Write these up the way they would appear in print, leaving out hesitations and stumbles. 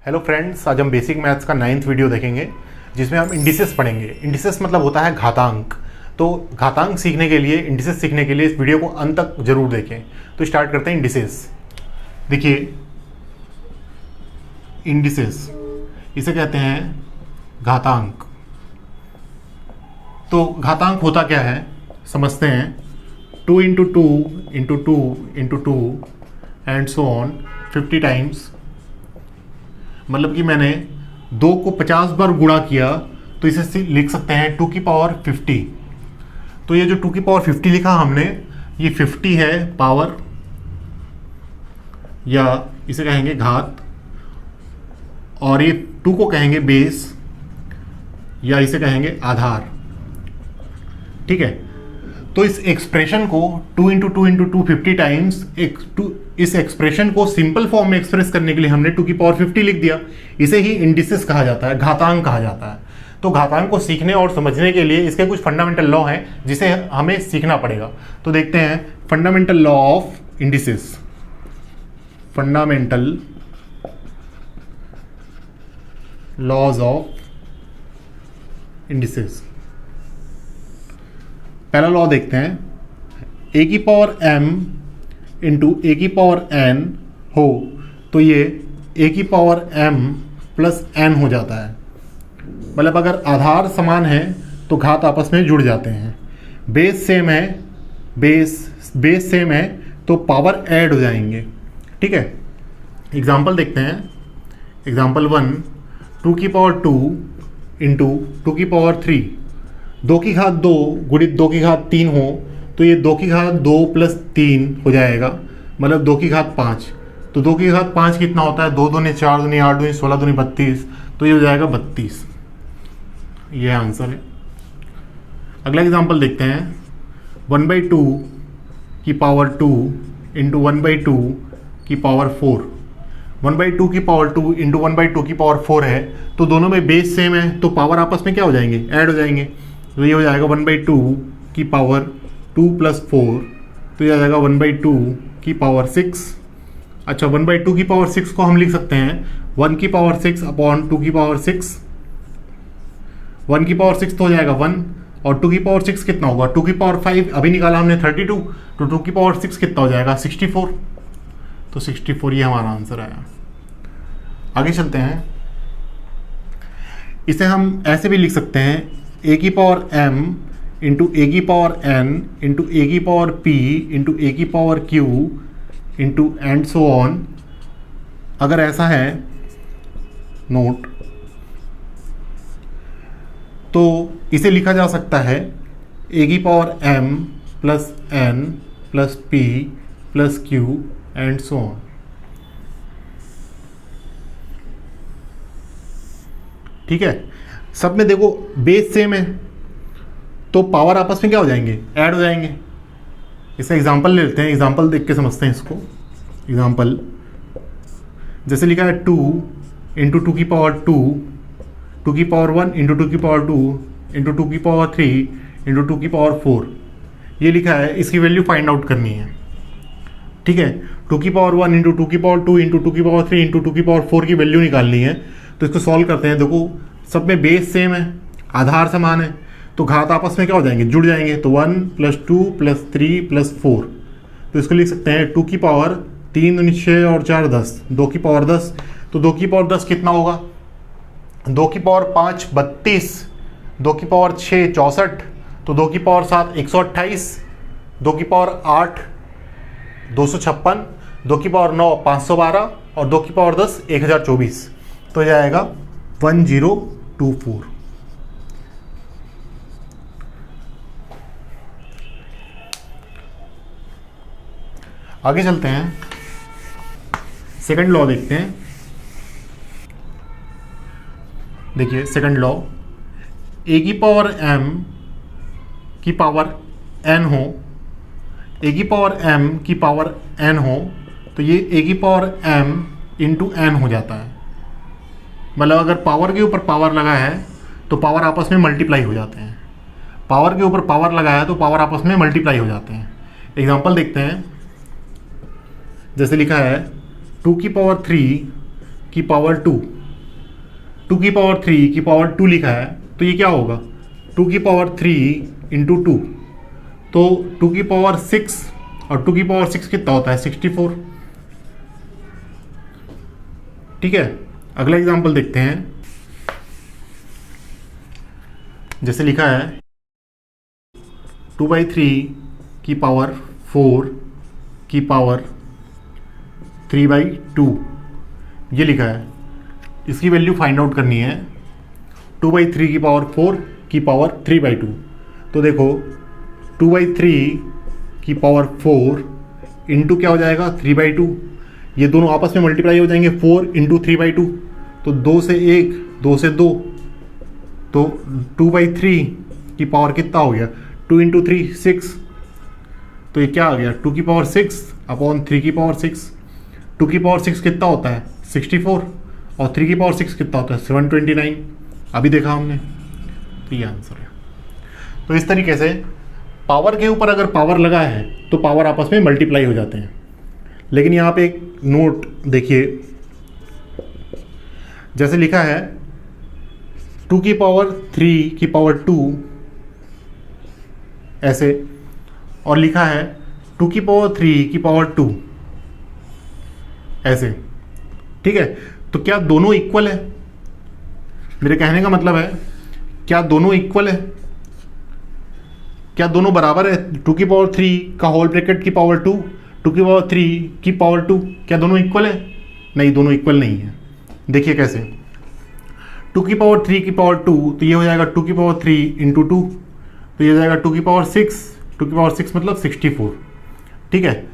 Hello friends, आज हम basic maths का 9th वीडियो देखेंगे जिसमें हम इंडिसेस पढ़ेंगे। इंडिसेस मतलब होता है घातांक। तो घातांक सीखने के लिए, इंडिसेस सीखने के लिए इस वीडियो को अंत तक जरूर देखें। तो स्टार्ट करते हैं इंडिसेस। देखिए, इंडिसेस इसे कहते हैं घातांक। तो घातांक होता क्या है समझते हैं। 2 into two into two into two and so on 50 times. मतलब कि मैंने 2 को 50 बार गुणा किया तो इसे लिख सकते हैं 2 की पावर 50। तो ये जो 2 की पावर 50 लिखा हमने, ये 50 है पावर, या इसे कहेंगे घात, और ये 2 को कहेंगे बेस, या इसे कहेंगे आधार। ठीक है। तो इस एक्सप्रेशन को 2 into two into two 50 times, इस एक्सप्रेशन को सिंपल फॉर्म में एक्सप्रेस करने के लिए हमने 2 की पावर 50 लिख दिया। इसे ही इंडिसेस कहा जाता है, घातांक कहा जाता है। तो घातांक को सीखने और समझने के लिए इसके कुछ फंडामेंटल लॉ हैं जिसे हमें सीखना पड़ेगा। तो देखते हैं fundamental law of indices. Fundamental laws of indices. पहला लॉ देखते हैं, ए की पावर m इंटू ए की पावर n हो तो ये ए की पावर m प्लस n हो जाता है। मतलब अगर आधार समान है तो घात आपस में जुड़ जाते हैं। बेस सेम है, बेस सेम है तो पावर ऐड हो जाएंगे। ठीक है। एग्जाम्पल देखते हैं। एग्जाम्पल 1, 2 की पावर 2 इंटू 2 की पावर 3। 2 की घात 2 गुणित 2 की घात 3 हो तो ये 2 की घात 2 प्लस 3 हो जाएगा, मतलब 2 की घात 5। तो 2 की घात 5 कितना होता है? 2 दूनी 4 दूनी 8 दूनी 16 दूनी 32, तो ये हो जाएगा 32। ये आंसर है। अगला एग्जांपल देखते हैं। 1/2 की पावर 2 इंटू 1/2 की पावर 4। 1/2 की पावर 2 इंटू 1/2 की पावर 4 है, तो दोनों में बेस सेम है तो पावर आपस में क्या हो जाएंगे? ऐड हो जाएंगे। तो ये हो जाएगा 1/2 की पावर 2 प्लस 4, तो ये आ जाएगा 1/2 की पावर 6। अच्छा, 1/2 की पावर 6 को हम लिख सकते हैं 1 की पावर 6 अपॉन 2 की पावर 6। 1 की पावर 6 तो हो जाएगा 1, और 2 की पावर 6 कितना होगा? 2 की पावर 5 अभी निकाला हमने 32, तो 2 की पावर 6 कितना हो जाएगा? 64। तो 64 ये हमारा आंसर आया। आगे चलते हैं। इसे हम ऐसे भी लिख सकते हैं, ए की पावर m इंटू ए की पावर n इंटू ए की पावर p इंटू ए की power q into and so on. अगर ऐसा है नोट, तो इसे लिखा जा सकता है ए की power m plus n plus p plus q and so on. ठीक है। सब में देखो बेस सेम है तो पावर आपस में क्या हो जाएंगे? ऐड हो जाएंगे। इसका एग्जांपल ले लेते हैं। एग्जांपल देख के समझते हैं इसको। एग्जांपल जैसे लिखा है 2 इंटू 2 की पावर 2, 2 की पावर 1 इंटू 2 की पावर 2 इंटू 2 की पावर 3 इंटू 2 की पावर 4। ये लिखा है, इसकी वैल्यू फाइंड आउट करनी है। ठीक है। 2 की पावर 1 इंटू 2 की पावर 2 इंटू 2 की पावर 3 इंटू 2 की पावर 4 की वैल्यू निकालनी है। तो इसको सॉल्व करते हैं। देखो सब में बेस सेम है, आधार समान है, तो घात आपस में क्या हो जाएंगे? जुड़ जाएंगे। तो 1 प्लस 2 प्लस 3 प्लस 4। तो इसको लिख सकते हैं 2 की पावर 3 दूनी 6 और 4 10, 2 की पावर 10। तो 2 की पावर 10 कितना होगा? 2 की पावर 5 32, 2 की पावर 6 64, तो 2 की पावर 7 128, 2 की पावर 8 256, 2 की पावर 9 512 और 2 की पावर 10 1024। तो यह आएगा 1024। आगे चलते हैं। सेकंड लॉ देखते हैं। देखिए सेकंड लॉ, ए की पावर m की पावर n हो, ए की पावर m की पावर n हो तो ये ए की पावर m इंटू n हो जाता है। मतलब अगर पावर के ऊपर पावर लगा है तो पावर आपस में मल्टीप्लाई हो जाते हैं। पावर के ऊपर पावर लगा है तो पावर आपस में मल्टीप्लाई हो जाते हैं। एग्जांपल देखते हैं। जैसे लिखा है 2 की पावर 3 की पावर 2, 2 की पावर 3 की पावर 2 लिखा है, तो ये क्या होगा 2 की पावर 3 इंटू 2, तो 2 की पावर 6 और 2 की पावर 6 कितना होता है 64। ठीक है, अगला एग्जांपल देखते हैं। जैसे लिखा है 2/3 की पावर 4 की पावर 3/2, ये लिखा है। इसकी वैल्यू फाइंड आउट करनी है। 2/3 की पावर 4 की पावर 3/2, तो देखो 2/3 की पावर 4 इंटू क्या हो जाएगा 3/2, ये दोनों आपस में मल्टीप्लाई हो जाएंगे। 4 इंटू 3/2, तो 2 से 1, 2 से 2, तो 2/3 की पावर कितना हो गया 2 इंटू 3 6, तो ये क्या आ गया 2 की पावर 6 अपॉन 3 की पावर 6। 2 की पावर 6 कितना होता है 64 और 3 की पावर 6 कितना होता है 729, अभी देखा हमने, तो ये आंसर है। तो इस तरीके से पावर के ऊपर अगर पावर लगा है तो पावर आपस में मल्टीप्लाई हो जाते हैं। लेकिन यहाँ पे एक नोट देखिए, जैसे लिखा है 2 की पावर 3 की पावर 2 ऐसे, और लिखा है 2 की पावर 3 की पावर 2 ऐसे। ठीक है, तो क्या दोनों इक्वल है? मेरे कहने का मतलब है क्या दोनों इक्वल है, क्या दोनों बराबर है? 2 की पावर 3 का होल ब्रैकेट की पावर 2, 2 की पावर 3 की पावर 2, क्या दोनों इक्वल है? नहीं, दोनों इक्वल नहीं है। देखिए कैसे, 2 की पावर 3 की पावर 2, तो ये हो जाएगा 2 की पावर 3 इंटू 2, तो ये हो जाएगा 2 की पावर 6, 2 की पावर 6 मतलब 64। ठीक है,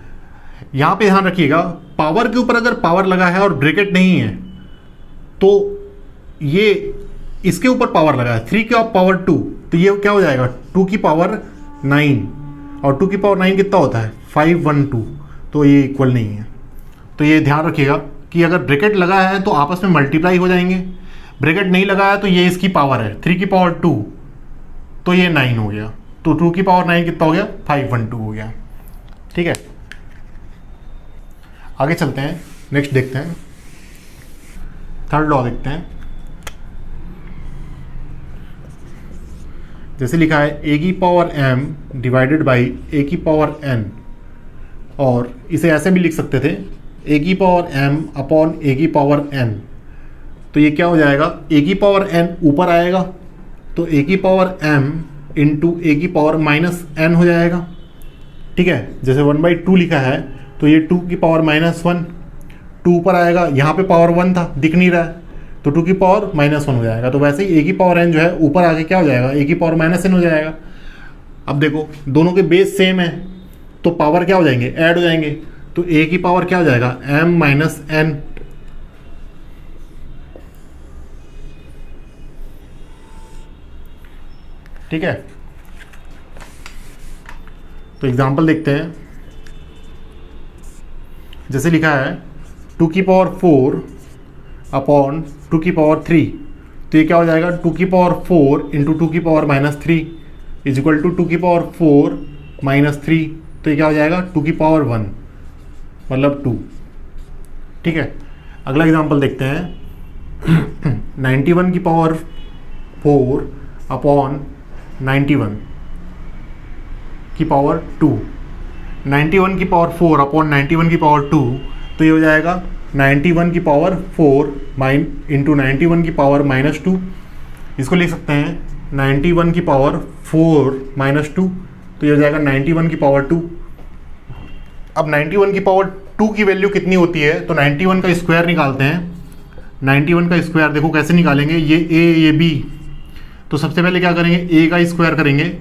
यहाँ पे ध्यान रखिएगा, पावर के ऊपर अगर पावर लगा है और ब्रैकेट नहीं है तो ये इसके ऊपर पावर लगा है 3 की पावर 2, तो ये क्या हो जाएगा 2 की पावर 9, और 2 की पावर 9 कितना होता है 512, तो ये इक्वल नहीं है। तो ये ध्यान रखिएगा कि अगर ब्रैकेट लगा है तो आपस में मल्टीप्लाई हो जाएंगे, ब्रैकेट नहीं लगा है तो ये इसकी पावर है 3 की पावर 2, तो ये 9 हो गया, तो 2 की पावर 9 कितना हो गया 512 हो गया। ठीक है, आगे चलते हैं, नेक्स्ट देखते हैं, थर्ड लॉ देखते हैं। जैसे लिखा है a की power m divided by a की पावर n, और इसे ऐसे भी लिख सकते थे a की पावर m अपॉन a की पावर n, तो ये क्या हो जाएगा a की पावर n ऊपर आएगा तो a की पावर m इंटू a की पावर माइनस n हो जाएगा। ठीक है, जैसे 1/2 लिखा है तो ये 2 की पावर -1, 2 ऊपर आएगा, यहाँ पे पावर 1 था दिख नहीं रहा है तो 2 की पावर -1 हो जाएगा। तो वैसे ही a की पावर n जो है ऊपर आके क्या हो जाएगा a की पावर -n हो जाएगा। अब देखो दोनों के बेस सेम है तो पावर क्या हो जाएंगे ऐड हो जाएंगे, तो a की पावर क्या हो जाएगा m माइनस n। ठीक है, तो एग्जांपल देखते हैं। जैसे लिखा है 2 की पावर 4 अपॉन 2 की पावर 3, तो ये क्या हो जाएगा 2 की पावर 4 इंटू 2 की पावर -3 इज इक्वल टू 2 की पावर 4 -3, तो ये क्या हो जाएगा 2 की पावर 1 मतलब 2। ठीक है, अगला एग्जांपल देखते हैं 91 की पावर 4 अपॉन 91 की पावर 2, 91 की पावर 4 अपॉन 91 की पावर 2, तो ये हो जाएगा 91 की पावर 4 इंटू 91 की पावर -2, इसको लिख सकते हैं 91 की पावर 4 -2, तो ये हो जाएगा 91 की पावर 2। अब 91 की पावर 2 की वैल्यू कितनी होती है, तो 91 का स्क्वायर निकालते हैं। 91 का स्क्वायर देखो कैसे निकालेंगे, ये a ये b, तो सबसे पहले क्या करेंगे a का स्क्वायर करेंगे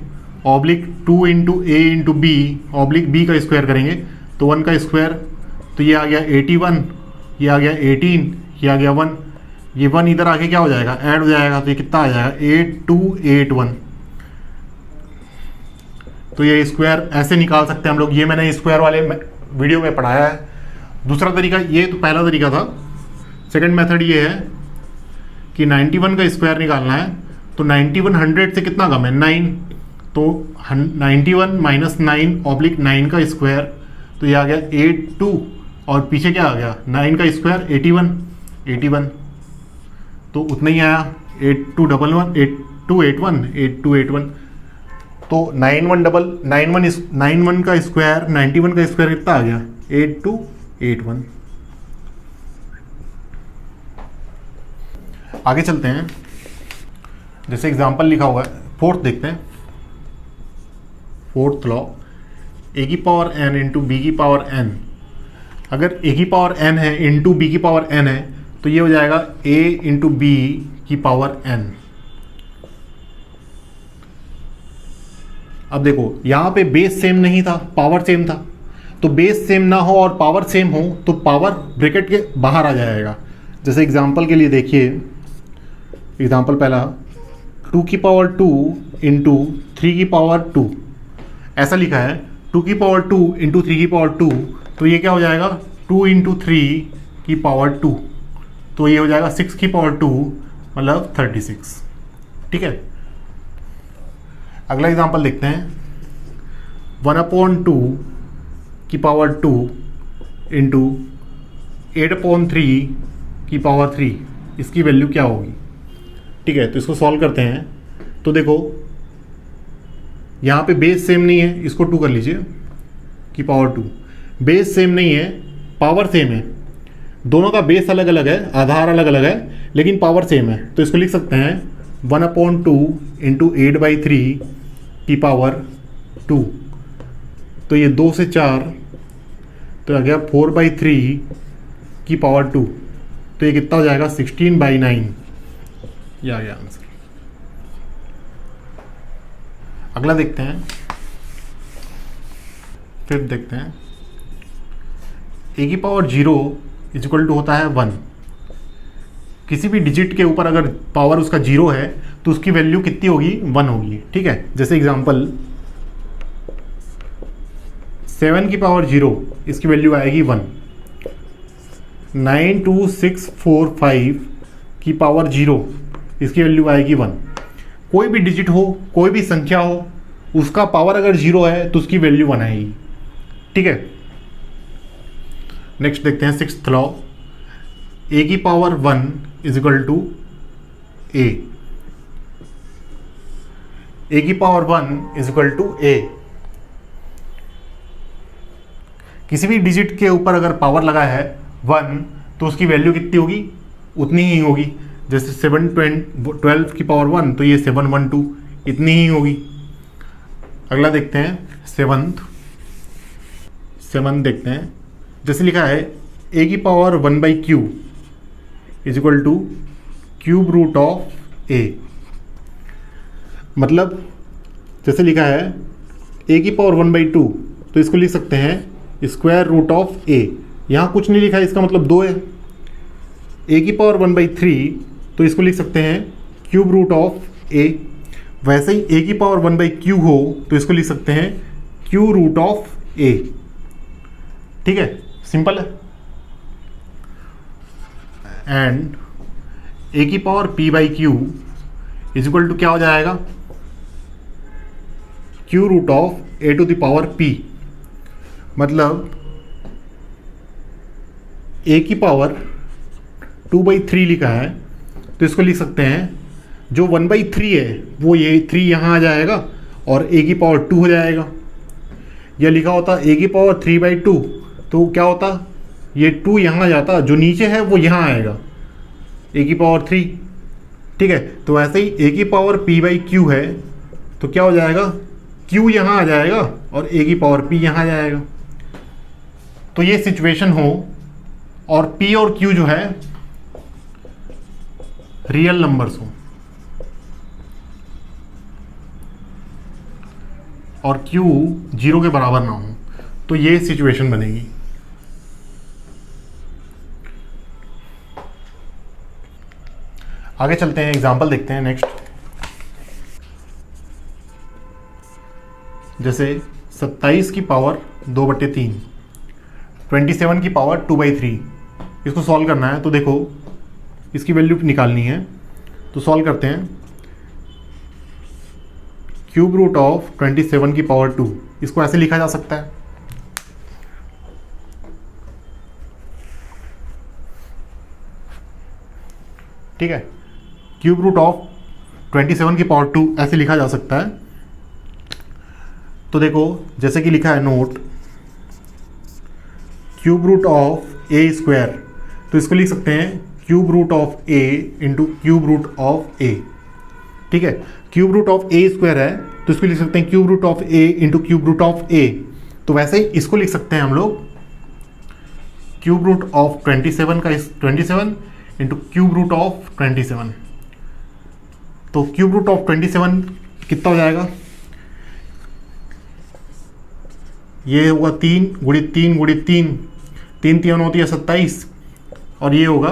oblique 2 into a into b oblique b का स्क्वायर करेंगे, तो 1 का स्क्वायर, तो ये आ गया 81, ये आ गया 18, ये आ गया 1, ये 1 इधर आके क्या हो जाएगा ऐड हो जाएगा, तो ये कितना आ जाएगा 8281। तो ये स्क्वायर ऐसे निकाल सकते हैं हम लोग, ये मैंने स्क्वायर वाले वीडियो में पढ़ाया है। दूसरा तरीका, ये तो पहला तरीका था। सेकंड मेथड ये है कि 91 का स्क्वायर निकालना है, तो 91 100 से कितना कम है 9, तो 91 माइनस 9 ऑब्लिक 9 का स्क्वायर, तो ये आ गया 82, और पीछे क्या आ गया 9 का स्क्वायर 81, 81, तो उतना ही आया 8211 8281 तो 91 का स्क्वायर 91 का स्क्वायर कितना आ गया 8281। आगे चलते हैं, जैसे एग्जांपल लिखा हुआ है, फोर्थ देखते हैं। फोर्थ लॉ, ए की पावर n इंटू बी की पावर n। अगर ए की पावर n है इंटू बी की पावर n है तो ये हो जाएगा a इंटू बी की पावर n। अब देखो यहाँ पे बेस सेम नहीं था, पावर सेम था, तो बेस सेम ना हो और पावर सेम हो तो पावर ब्रैकेट के बाहर आ जाएगा। जैसे एग्जांपल के लिए देखिए, एग्जांपल पहला 2 की पावर 2 इंटू 3 की पावर 2, ऐसा लिखा है 2 की पावर 2 इंटू 3 की पावर 2, तो ये क्या हो जाएगा 2 इंटू 3 की पावर 2, तो ये हो जाएगा 6 की पावर 2 मतलब 36। ठीक है, अगला एग्जांपल देखते हैं 1/2 की पावर 2 इंटू 8/3 की पावर 3, इसकी वैल्यू क्या होगी। ठीक है, तो इसको सॉल्व करते हैं। तो देखो यहाँ पे बेस सेम नहीं है, इसको 2 कर लीजिए की पावर 2, बेस सेम नहीं है पावर सेम है, दोनों का बेस अलग अलग है, आधार अलग अलग है, लेकिन पावर सेम है, तो इसको लिख सकते हैं 1/2 इंटू 8/3 की पावर 2, तो ये 2 से 4 तो आ गया 4/3 की पावर 2, तो ये कितना हो जाएगा 16/9, ये आ गया आंसर। अगला देखते हैं, फिर देखते हैं ए की पावर 0 इज इक्वल टू होता है 1। किसी भी डिजिट के ऊपर अगर पावर उसका 0 है तो उसकी वैल्यू कितनी होगी 1 होगी। ठीक है, जैसे एग्जांपल 7 की पावर 0, इसकी वैल्यू आएगी 1। 92645 की पावर 0, इसकी वैल्यू आएगी 1। कोई भी डिजिट हो, कोई भी संख्या हो, उसका पावर अगर 0 है तो उसकी वैल्यू 1 आएगी। ठीक है, नेक्स्ट देखते हैं सिक्स्थ लॉ, ए की पावर 1 इज इक्वल टू ए की पावर 1 इज इक्वल टू ए। किसी भी डिजिट के ऊपर अगर पावर लगा है 1 तो उसकी वैल्यू कितनी होगी उतनी ही होगी। जैसे 712 की पावर 1 तो ये 712 इतनी ही होगी। अगला देखते हैं सेवंथ देखते हैं, जैसे लिखा है ए की power 1/q is equal to cube root of A. मतलब जैसे लिखा है ए की पावर 1/2 तो इसको लिख सकते हैं स्क्वायर रूट ऑफ ए। यहाँ कुछ नहीं लिखा है, इसका मतलब 2 है। ए की पावर 1/3 तो इसको लिख सकते हैं क्यूब रूट ऑफ ए। वैसे ही ए की पावर 1/q हो तो इसको लिख सकते हैं क्यू रूट ऑफ ए। ठीक है, सिंपल है। एंड ए की power p/q is equal to क्या हो जाएगा q root of a to the power p। मतलब ए की पावर 2/3 लिखा है तो इसको लिख सकते हैं जो 1/3 है वो ये 3 यहाँ आ जाएगा और ए की पावर 2 हो जाएगा। यह लिखा होता ए की पावर 3/2 तो क्या होता ये 2 यहाँ आ जाता, जो नीचे है वो यहाँ आएगा ए की पावर 3। ठीक है, तो ऐसे ही ए की पावर p/q है तो क्या हो जाएगा q यहाँ आ जाएगा और ए की पावर p यहाँ आ जाएगा। तो ये सिचुएशन हो और p और q जो है रियल नंबर्स हो और q 0 के बराबर ना हो तो ये सिचुएशन बनेगी। आगे चलते हैं, एग्जाम्पल देखते हैं नेक्स्ट। जैसे 27 की पावर 2/3, 27 की पावर 2/3, इसको सॉल्व करना है। तो देखो इसकी वैल्यू निकालनी है तो सॉल्व करते हैं। क्यूब रूट ऑफ 27 की पावर 2, इसको ऐसे लिखा जा सकता है ठीक है, क्यूब रूट ऑफ 27 की पावर 2 ऐसे लिखा जा सकता है। तो देखो जैसे कि लिखा है note, cube root of A square, तो इसको लिख सकते हैं cube root of A into cube root of A. ठीक है, cube root of A square है तो इसको लिख सकते हैं cube root of A into cube root of A. तो वैसे ही इसको लिख सकते हैं हम लोग क्यूब रूट ऑफ 27 का 27 इंटू क्यूब रूट ऑफ 27। तो क्यूब रूट ऑफ 27 कितना हो जाएगा, ये होगा 3 गुणित 3 गुणित 3, 3 3 होती है 27, और ये होगा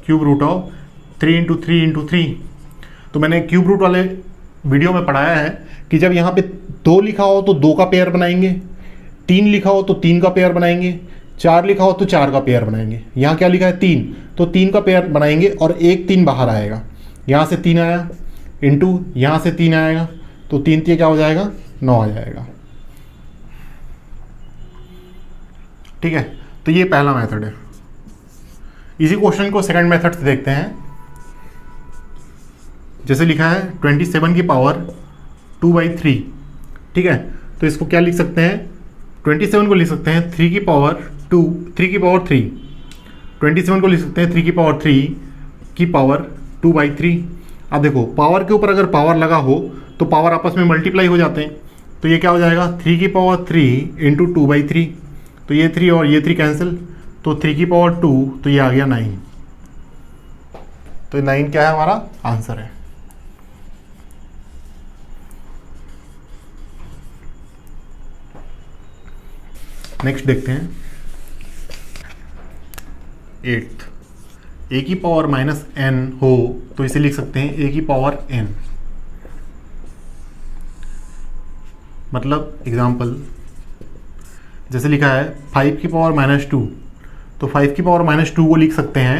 cube root of 3 into 3 into 3। तो मैंने क्यूब रूट वाले वीडियो में पढ़ाया है कि जब यहाँ पे 2 लिखा हो तो 2 का पेयर बनाएंगे, 3 लिखा हो तो 3 का पेयर बनाएंगे, 4 लिखा हो तो 4 का पेयर बनाएंगे। यहाँ क्या लिखा है 3, तो 3 का पेयर बनाएंगे और एक 3 बाहर आएगा, यहाँ से 3 आया इंटू यहाँ से 3 आएगा, तो 3 3 क्या हो जाएगा 9 आ जाएगा। ठीक है, तो ये पहला मेथड है। इसी क्वेश्चन को सेकंड मेथड से देखते हैं। जैसे लिखा है 27 की पावर 2/3। ठीक है, तो इसको क्या लिख सकते हैं, 27 को लिख सकते हैं 3 की पावर 2, 3 की पावर 3। 27 को लिख सकते हैं 3 की पावर 3 की पावर 2/3। अब देखो पावर के ऊपर अगर पावर लगा हो तो पावर आपस में मल्टीप्लाई हो जाते हैं, तो ये क्या हो जाएगा 3 की पावर 3 इंटू 2/3। तो ये 3 और ये 3 कैंसिल, तो 3 की पावर 2, तो ये आ गया 9। तो 9 क्या है हमारा आंसर है। नेक्स्ट देखते हैं 8th, ए की पावर माइनस n हो तो इसे लिख सकते हैं ए की पावर n। मतलब एग्जाम्पल जैसे लिखा है 5 की पावर -2, तो 5 की पावर -2 को लिख सकते हैं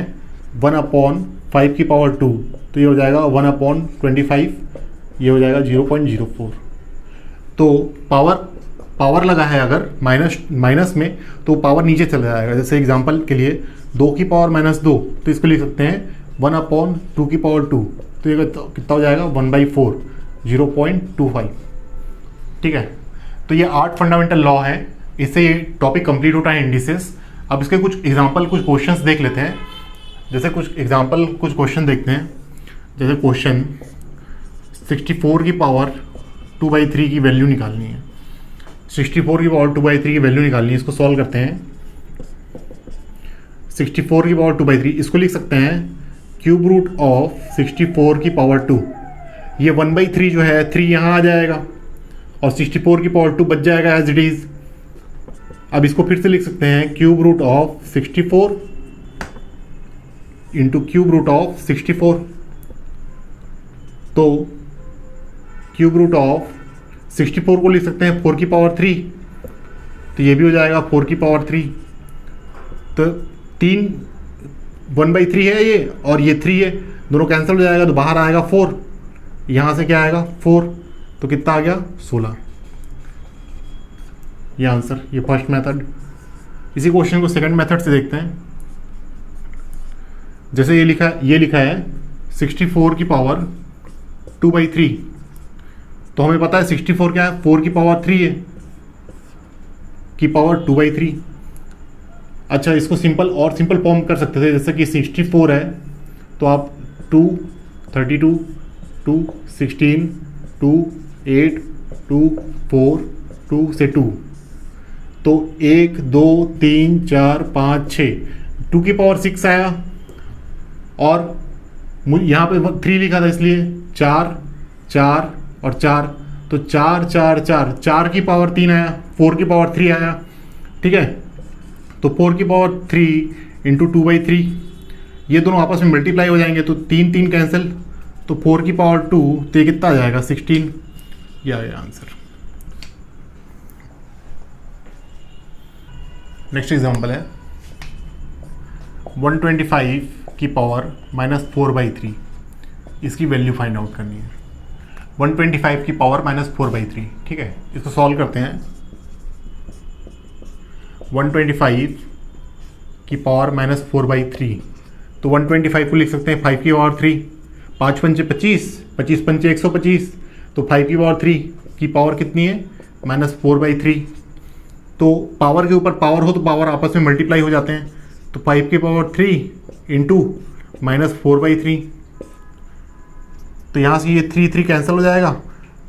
1/5 की पावर 2, तो ये हो जाएगा 1/25, ये हो जाएगा 0.04। तो पावर लगा है अगर माइनस में तो पावर नीचे चला जाएगा। जैसे एग्जांपल के लिए 2 की पावर -2, तो इसको लिख सकते हैं 1/2 की पावर 2, तो ये कितना हो जाएगा 1/4, 0.25। ठीक है, तो ये 8 फंडामेंटल लॉ है, इससे ये टॉपिक कंप्लीट होता है इंडिसेस। अब इसके कुछ एग्जांपल कुछ क्वेश्चंस देख लेते हैं। जैसे कुछ एग्जांपल कुछ क्वेश्चन देखते हैं। जैसे क्वेश्चन 64 की पावर 2/3 की वैल्यू निकालनी है। 64 की पावर 2/3 की वैल्यू निकालनी है, इसको सॉल्व करते हैं। 64 की पावर 2/3, इसको लिख सकते हैं क्यूब रूट ऑफ 64 की पावर 2। ये 1/3 जो है 3 यहाँ आ जाएगा और 64 की पावर 2 बच जाएगा एज इट इज़। अब इसको फिर से लिख सकते हैं cube root of 64 into cube root of 64। तो क्यूब रूट ऑफ 64 को लिख सकते हैं 4 की पावर 3, तो ये भी हो जाएगा 4 की पावर 3। तो 3 1/3 है ये और ये 3 है, दोनों कैंसिल हो जाएगा तो बाहर आएगा 4, यहाँ से क्या आएगा 4, तो कितना आ गया 16। ये आंसर, ये फर्स्ट मेथड। इसी क्वेश्चन को सेकंड मेथड से देखते हैं। जैसे ये लिखा है 64 की पावर 2/3, तो हमें पता है 64 क्या है 4 की पावर 3 है की पावर 2/3। अच्छा, इसको सिंपल फॉर्म कर सकते थे। जैसे कि 64 है तो आप 2 32 2 16 2 8 2 4 2 से 2, तो 1 2 3 4 5 6, 2 की पावर 6 आया और यहाँ पे 3 लिखा था इसलिए 4 4 और 4, तो 4 4 4, 4 की पावर 3 आया, 4 की पावर 3 आया। ठीक है, तो 4 की पावर 3 इंटू 2/3, ये दोनों आपस में मल्टीप्लाई हो जाएंगे तो 3 3 कैंसिल, तो 4 की पावर 2, तो ये कितना आ जाएगा 16। ये आ गया आंसर। नेक्स्ट एग्जांपल है 125 की पावर -4/3, इसकी वैल्यू फाइंड आउट करनी है। 125 की पावर -4/3। ठीक है, इसको सॉल्व करते हैं। 125 की पावर -4/3, तो 125 को लिख सकते हैं 5 की पावर 3, 5 पंचे 25, 25 पंचे 125, तो 5 की पावर 3 की पावर कितनी है -4/3। तो पावर के ऊपर पावर हो तो पावर आपस में मल्टीप्लाई हो जाते हैं, तो 5 की पावर 3 इंटू -4/3, तो यहाँ से ये 3 कैंसिल हो जाएगा,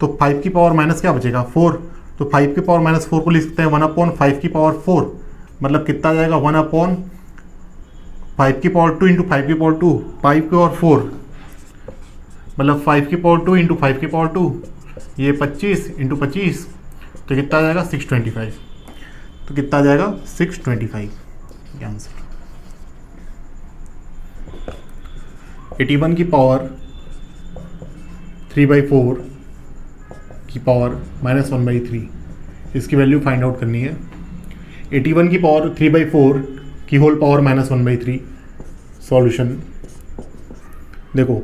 तो 5 की पावर माइनस क्या बचेगा 4, तो 5 की पावर -4 को लिख सकते हैं 1/5 की पावर 4, मतलब कितना आ जाएगा 1/5 की पावर 2 इंटू 5 की पावर 2, 5 की पावर 4 मतलब 5 की पावर 2 इंटू 5 की पावर 2, ये 25 इंटू 25, तो कितना आ जाएगा 625, तो कितना आ जाएगा 625 आंसर। 81 की पावर 3/4 की पावर -1/3, इसकी वैल्यू फाइंड आउट करनी है। 81 की पावर 3/4 की होल पावर -1/3, सॉल्यूशन देखो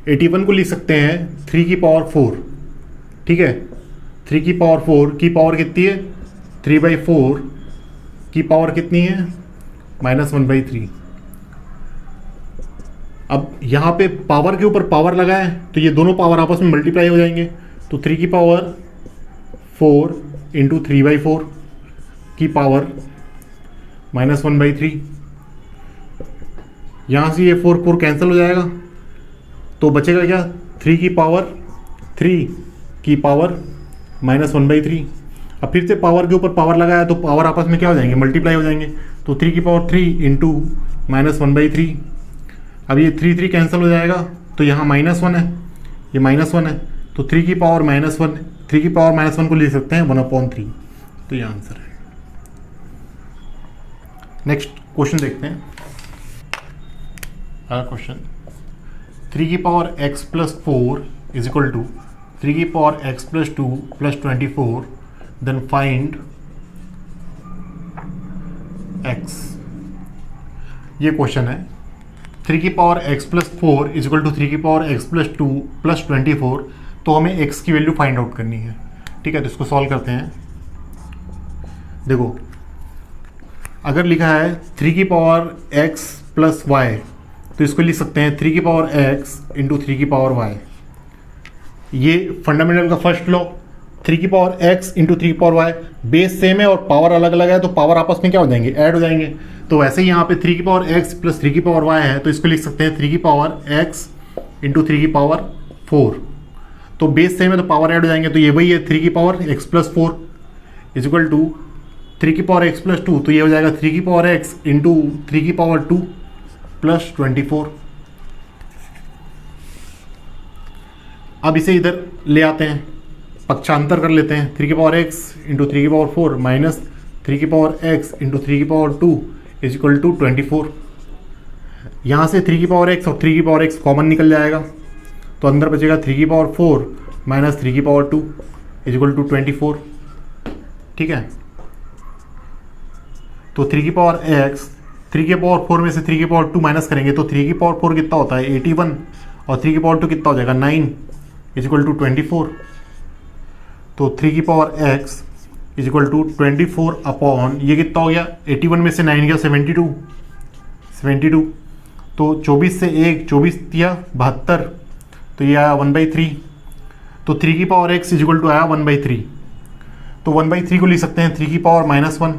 81 को लिख सकते हैं 3 की पावर 4, ठीक है, 3 की पावर 4 की पावर कितनी है 3/4 की पावर कितनी है -1/3। अब यहाँ पे पावर के ऊपर पावर लगा है तो ये दोनों पावर आपस में मल्टीप्लाई हो जाएंगे, तो 3 की पावर 4 इंटू 3/4 की पावर -1/3, यहाँ से ये 4 कैंसिल हो जाएगा, तो बचेगा क्या 3 की पावर 3 की पावर -1/3। अब फिर से पावर के ऊपर पावर लगाया तो पावर आपस में क्या हो जाएंगे मल्टीप्लाई हो जाएंगे, तो 3 की पावर 3 इंटू -1/3, अब ये 3 कैंसिल हो जाएगा, तो यहाँ -1 है, ये -1 है, तो 3 की पावर -1, 3 की पावर -1 को लिख सकते हैं 1/3, तो ये आंसर है। नेक्स्ट क्वेश्चन देखते हैं। अगला क्वेश्चन 3 की power x + 4 is equal to 3 की power x + 2 + 24, then find x। ये क्वेश्चन है 3 की power x + 4 is equal to 3 की पावर x + 2 + 24, तो हमें x की वैल्यू फाइंड आउट करनी है, ठीक है, तो इसको सॉल्व करते हैं। देखो अगर लिखा है 3 की पावर x + y, तो इसको लिख सकते हैं 3 की पावर x इंटू 3 की पावर y। ये फंडामेंटल का फर्स्ट लॉ, 3 की पावर x इंटू 3 की पावर y, बेस सेम है और पावर अलग अलग है, तो पावर आपस में क्या हो जाएंगे ऐड हो जाएंगे। तो वैसे ही यहाँ पे 3 की पावर x + 3 की पावर y है, तो इसको लिख सकते हैं 3 की पावर x इंटू 3 की पावर 4, तो बेस सेम है तो पावर ऐड हो जाएंगे, तो ये वही है 3 की power x + 4 is equal to 3 की पावर x + 2, तो ये हो जाएगा 3 की पावर x इंटू 3 की पावर 2 + 24। अब इसे इधर ले आते हैं, पक्षांतर कर लेते हैं, 3 की पावर x इंटू 3 की पावर 4 माइनस 3 की पावर x इंटू 3 की पावर 2 इज इक्वल टू 24। यहाँ से 3 की पावर x और 3 की पावर x कॉमन निकल जाएगा, तो अंदर बचेगा 3 की पावर 4 माइनस 3 की पावर 2 इज इक्वल टू 24, ठीक है। तो 3 की पावर x 3 की पावर 4 में से 3 की पावर 2 माइनस करेंगे, तो 3 की पावर 4 कितना होता है 81, और 3 की पावर 2 कितना हो जाएगा 9 इज इक्वल टू 24। तो 3 की power x is equal to 24 upon ये कितना हो गया 81 में से 9 गया 72, तो 24 से 1 24 दिया 72, तो ये आया 1/3, तो 3 की power x is equal to आया 1/3, तो 1/3 को लिख सकते हैं 3 की पावर -1,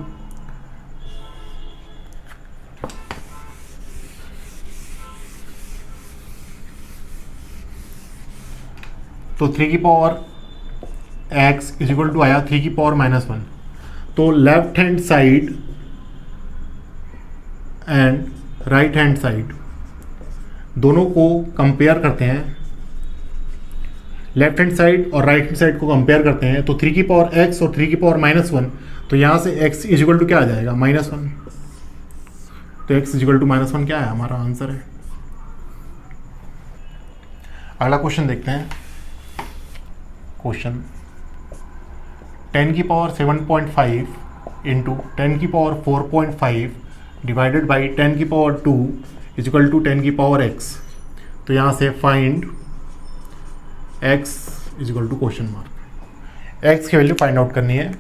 तो 3 की power x is equal to आया 3 की पावर -1। तो left hand side and right hand side दोनों को कंपेयर करते हैं, लेफ्ट हैंड साइड और राइट हैंड साइड को कंपेयर करते हैं, तो 3 की पावर x और 3 की पावर -1, तो यहाँ से x इज इक्वल टू क्या आ जाएगा -1, तो x इज इक्वल टू -1 क्या है हमारा आंसर है। अगला क्वेश्चन देखते हैं। क्वेश्चन 10 की पावर 7.5 इंटू 10 की पावर 4.5 डिवाइडेड बाई 10 की पावर 2 इज इक्वल टू 10 की पावर x, तो यहाँ से find x is equal to question mark, x की वैल्यू फाइंड आउट करनी है।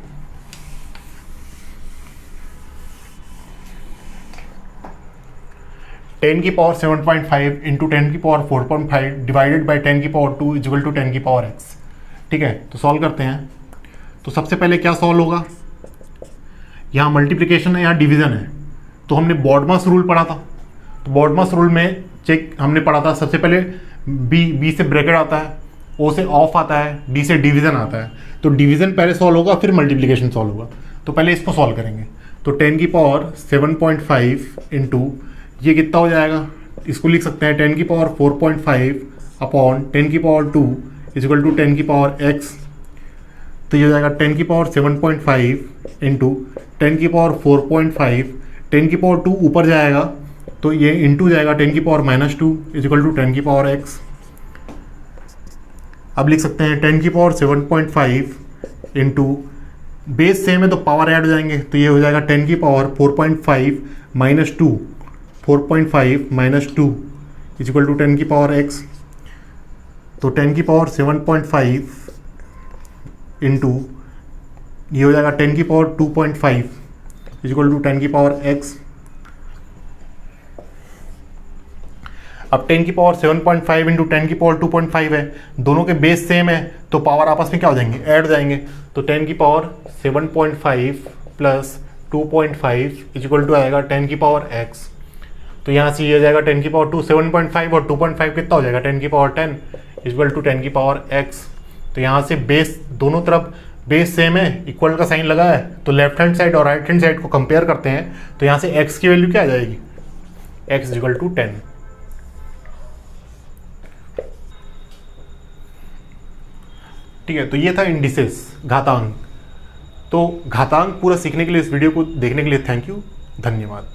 10 की पावर 7.5 इंटू 10 की पावर 4.5 डिवाइडेड बाई 10 की पावर 2 इजिकल टू 10 की पावर x। ठीक है, तो सॉल्व करते हैं। तो सबसे पहले क्या सॉल्व होगा, यहाँ मल्टीप्लिकेशन है, यहाँ डिवीजन है, तो हमने बॉडमास रूल पढ़ा था। तो बॉडमास रूल में चेक हमने पढ़ा था, सबसे पहले बी से ब्रैकेट आता है, ओ से ऑफ आता है, डी से डिवीजन आता है। तो डिवीजन पहले सॉल्व होगा, फिर मल्टीप्लिकेशन सॉल्व होगा। तो पहले इसको सॉल्व करेंगे। तो 10 की पावर 7.5 इंटू ये कितना हो जाएगा, इसको लिख सकते हैं 10 की पावर 4.5 अपॉन 10 की पावर 2 इजिकल टू 10 की पावर x। तो ये हो जाएगा 10 की पावर 7.5 इंटू 10 की पावर 4.5, 10 की पावर 2 ऊपर जाएगा तो ये इंटू जाएगा 10 की पावर -2 इजिकल टू 10 की पावर x। अब लिख सकते हैं 10 की पावर 7.5 इंटू बेस सेम है तो पावर ऐड हो जाएंगे, तो ये हो जाएगा 10 की power 4.5 minus 2, 4.5 minus 2 is equal to 10 की पावर x। तो 10 की पावर 7.5 इंटू ये हो जाएगा 10 की पावर 2.5 इजिकल टू 10 की पावर x। अब 10 की पावर 7.5 इंटू 10 की पावर 2.5 है, दोनों के बेस सेम है तो पावर आपस में क्या हो जाएंगे, ऐड हो जाएंगे। तो 10 की पावर 7.5 प्लस 2.5 इजिकल टू आएगा 10 की पावर x। तो यहाँ से ये हो जाएगा 10 की पावर 2, 7.5 और 2.5 कितना हो जाएगा 10 की पावर 10 इजिकल टू 10 की पावर x। तो यहाँ से बेस दोनों तरफ बेस सेम है, इक्वल का साइन लगा है, तो लेफ्ट हैंड साइड और राइट हैंड साइड को कंपेयर करते हैं। तो यहाँ से x की वैल्यू क्या आ जाएगी, x इजिकल टू 10। ठीक है, तो ये था इंडिसेस, घातांक। तो घातांक पूरा सीखने के लिए, इस वीडियो को देखने के लिए थैंक यू, धन्यवाद।